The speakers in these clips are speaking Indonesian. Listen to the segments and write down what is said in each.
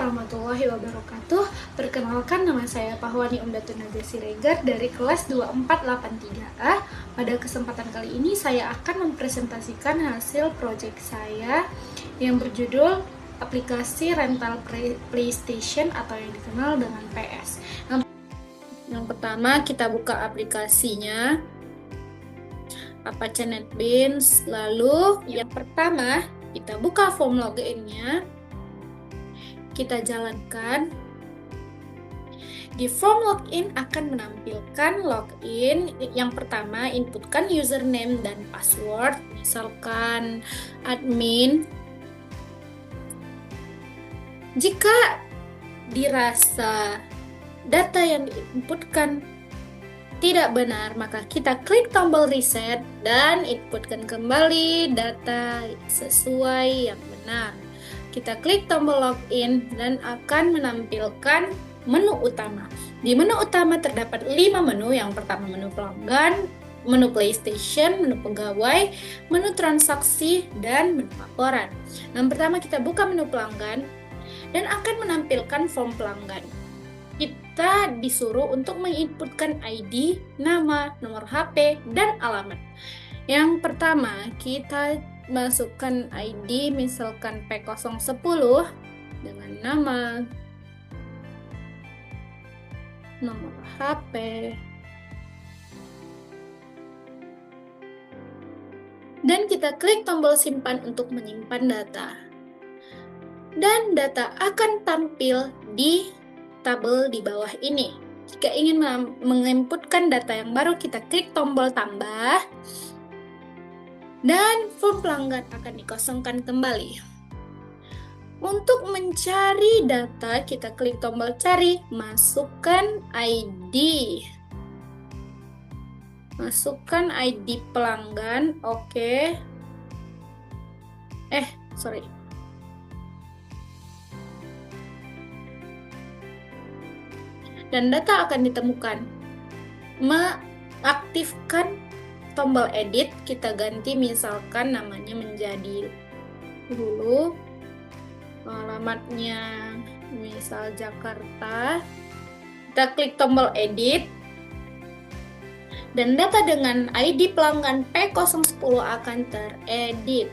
warahmatullahi wabarakatuh. Perkenalkan, nama saya Pahwani Umdatun Nadia Siregar dari kelas 2483A. Pada kesempatan kali ini saya akan mempresentasikan hasil proyek saya yang berjudul aplikasi rental PlayStation atau yang dikenal dengan PS. Yang pertama, kita buka aplikasinya, Apache NetBeans. Lalu yang pertama, kita buka form login-nya, kita jalankan. Di form login akan menampilkan login. Yang pertama, inputkan username dan password, misalkan admin. Jika dirasa data yang diinputkan tidak benar, maka kita klik tombol reset dan inputkan kembali data sesuai yang benar. Kita klik tombol login dan akan menampilkan menu utama. Di menu utama terdapat 5 menu. Yang pertama, menu pelanggan, menu PlayStation, menu pegawai, menu transaksi, dan menu laporan. Yang pertama, kita buka menu pelanggan dan akan menampilkan form pelanggan. Kita disuruh untuk menginputkan ID, nama, nomor HP, dan alamat. Yang pertama, kita masukkan ID, misalkan P010 dengan nama, nomor HP, dan kita klik tombol simpan untuk menyimpan data. Dan data akan tampil di tabel di bawah ini. Jika ingin menginputkan data yang baru, kita klik tombol tambah dan form pelanggan akan dikosongkan kembali. Untuk mencari data, kita klik tombol cari, masukkan ID. Masukkan ID pelanggan, oke. Dan data akan ditemukan. Mengaktifkan tombol edit, kita ganti misalkan namanya menjadi dulu, alamatnya misal Jakarta. Kita klik tombol edit dan data dengan ID pelanggan P010 akan teredit.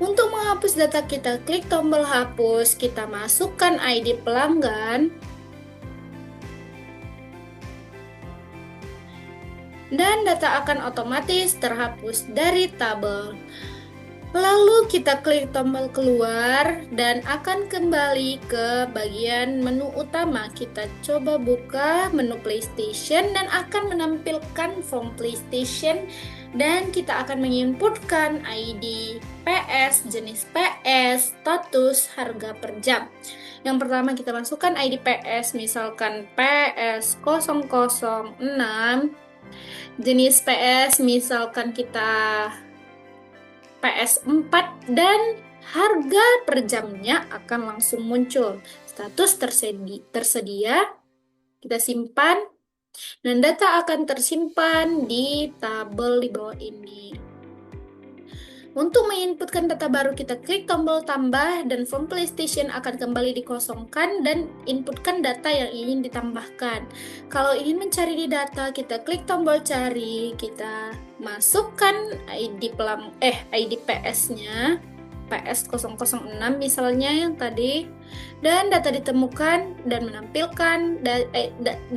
Untuk menghapus data, kita klik tombol hapus, kita masukkan ID pelanggan dan data akan otomatis terhapus dari tabel. Lalu kita klik tombol keluar dan akan kembali ke bagian menu utama. Kita coba buka menu PlayStation dan akan menampilkan form PlayStation dan kita akan menginputkan ID PS, jenis PS, status, harga per jam. Yang pertama, kita masukkan ID PS, misalkan PS006, jenis PS misalkan kita PS4, dan harga per jamnya akan langsung muncul. Status tersedia, kita simpan, dan data akan tersimpan di tabel di bawah ini. Untuk menginputkan data baru, kita klik tombol tambah dan form PlayStation akan kembali dikosongkan dan inputkan data yang ingin ditambahkan. Kalau ingin mencari di data, kita klik tombol cari, kita masukkan ID PS-nya, PS006 misalnya yang tadi, dan data ditemukan dan menampilkan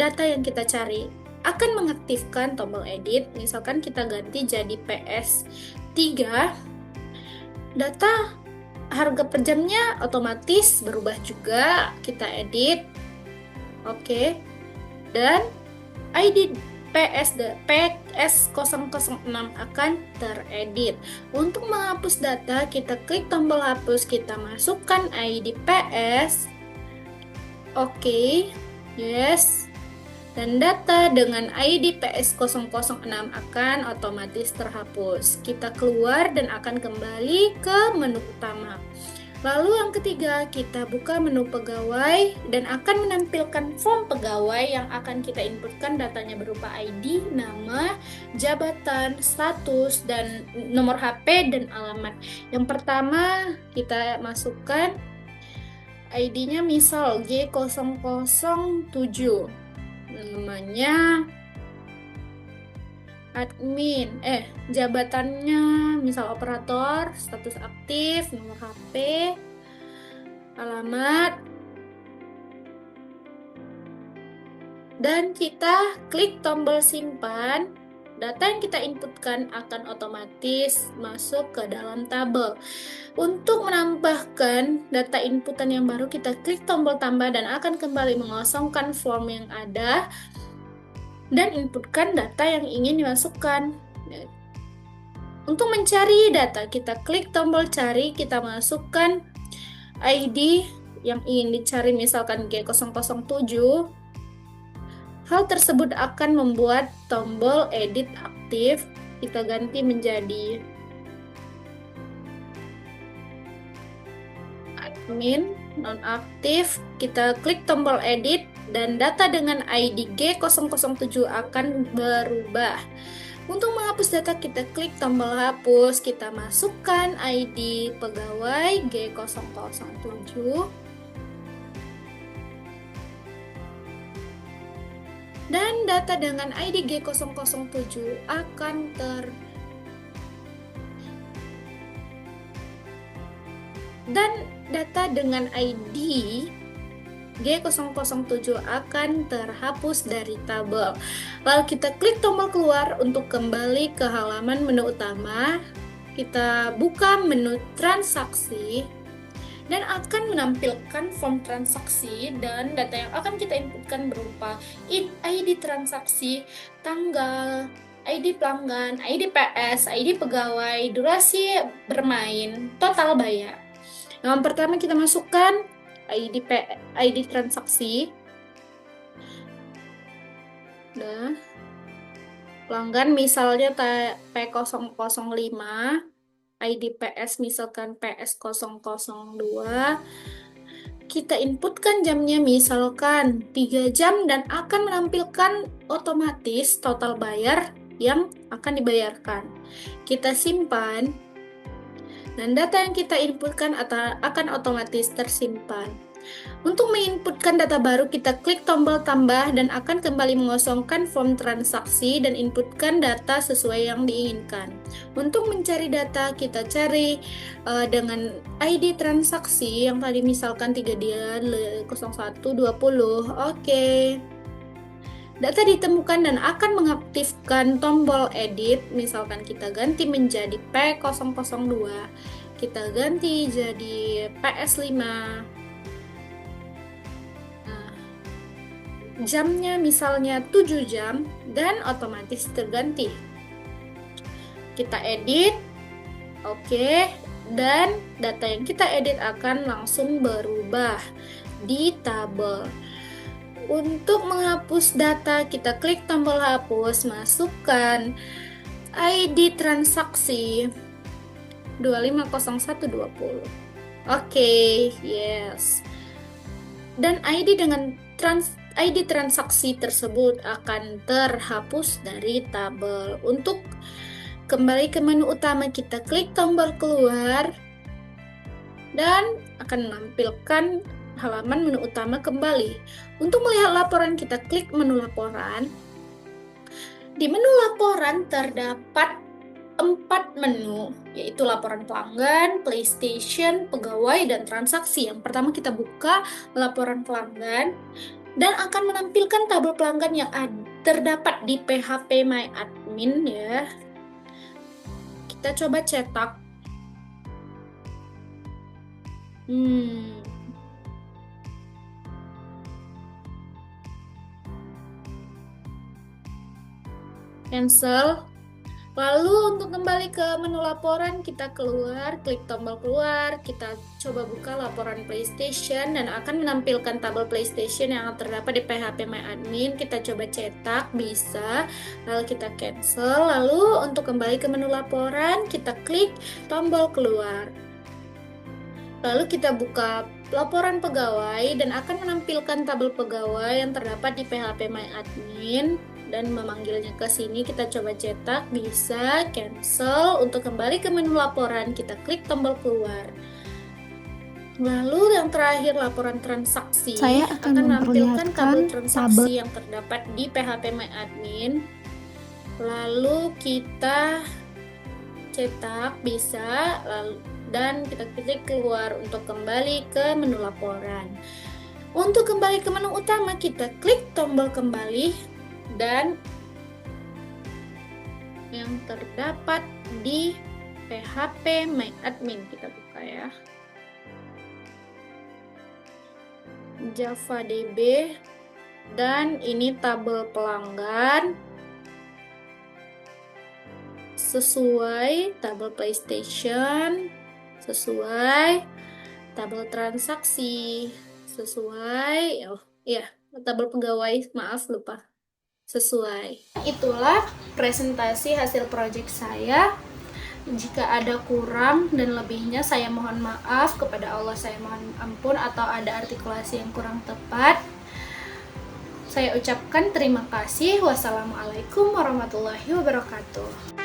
data yang kita cari. Akan mengaktifkan tombol edit, misalkan kita ganti jadi PS3. Data harga per jamnya otomatis berubah juga, kita edit, oke. Dan ID PS006 akan teredit. Untuk menghapus data, kita klik tombol hapus, kita masukkan ID PS, oke, yes. Dan data dengan ID PS006 akan otomatis terhapus. Kita keluar dan akan kembali ke menu utama. Lalu yang ketiga, kita buka menu pegawai dan akan menampilkan form pegawai yang akan kita inputkan datanya berupa ID, nama, jabatan, status, dan nomor HP dan alamat. Yang pertama, kita masukkan ID-nya misal G007. Namanya admin, jabatannya misal operator, status aktif, nomor HP, alamat, dan kita klik tombol simpan. Data yang kita inputkan akan otomatis masuk ke dalam tabel. Untuk menambahkan data inputan yang baru, kita klik tombol tambah dan akan kembali mengosongkan form yang ada dan inputkan data yang ingin dimasukkan. Untuk mencari data, kita klik tombol cari, kita masukkan ID yang ingin dicari, misalkan G007. Hal tersebut akan membuat tombol edit aktif. Kita ganti menjadi admin nonaktif. Kita klik tombol edit dan data dengan ID G007 akan berubah. Untuk menghapus data, kita klik tombol hapus. Kita masukkan ID pegawai G007. Dan data dengan ID G007 akan G007 akan terhapus dari tabel. Lalu kita klik tombol keluar untuk kembali ke halaman menu utama. Kita buka menu transaksi dan akan menampilkan form transaksi, dan data yang akan kita inputkan berupa ID transaksi, tanggal, ID pelanggan, ID PS, ID pegawai, durasi bermain, total bayar. Yang pertama kita masukkan ID transaksi. Nah, pelanggan misalnya P005, ID PS misalkan PS002. Kita inputkan jamnya misalkan 3 jam dan akan menampilkan otomatis total bayar yang akan dibayarkan. Kita simpan dan data yang kita inputkan akan otomatis tersimpan. Untuk menginputkan data baru, kita klik tombol tambah dan akan kembali mengosongkan form transaksi dan inputkan data sesuai yang diinginkan. Untuk mencari data, kita cari dengan ID transaksi yang tadi misalkan 3 dia 0120. Oke. Data ditemukan dan akan mengaktifkan tombol edit. Misalkan kita ganti menjadi P002. Kita ganti jadi PS5. Jamnya misalnya 7 jam dan otomatis terganti. Kita edit, oke, dan data yang kita edit akan langsung berubah di tabel. Untuk menghapus data, kita klik tombol hapus, masukkan ID transaksi 250120. Oke, yes. Dan ID transaksi tersebut akan terhapus dari tabel. Untuk kembali ke menu utama, kita klik tombol keluar dan akan menampilkan halaman menu utama kembali. Untuk melihat laporan, kita klik menu laporan. Di menu laporan terdapat 4 menu, yaitu laporan pelanggan, PlayStation, pegawai, dan transaksi. Yang pertama kita buka laporan pelanggan dan akan menampilkan tabel pelanggan yang terdapat di PHP My Admin ya. Kita coba cetak. Cancel. Lalu untuk kembali ke menu laporan, kita keluar, klik tombol keluar, kita coba buka laporan PlayStation dan akan menampilkan tabel PlayStation yang terdapat di PHP My Admin. Kita coba cetak, bisa, lalu kita cancel. Lalu untuk kembali ke menu laporan, kita klik tombol keluar. Lalu kita buka laporan pegawai dan akan menampilkan tabel pegawai yang terdapat di PHP My Admin dan memanggilnya ke sini. Kita coba cetak, bisa, cancel. Untuk kembali ke menu laporan, kita klik tombol keluar. Lalu yang terakhir, laporan transaksi. Saya akan menampilkan tabel memperlihatkan transaksi yang terdapat di PHP MyAdmin. Lalu kita cetak bisa, dan kita klik keluar untuk kembali ke menu laporan. Untuk kembali ke menu utama, kita klik tombol kembali dan yang terdapat di PHP MyAdmin kita buka ya. Java DB, dan ini tabel pelanggan sesuai tabel PlayStation, sesuai tabel transaksi, sesuai tabel pegawai, maaf lupa, sesuai. Itulah presentasi hasil project saya. Jika ada kurang dan lebihnya, saya mohon maaf, kepada Allah saya mohon ampun, atau ada artikulasi yang kurang tepat. Saya ucapkan terima kasih. Wassalamualaikum warahmatullahi wabarakatuh.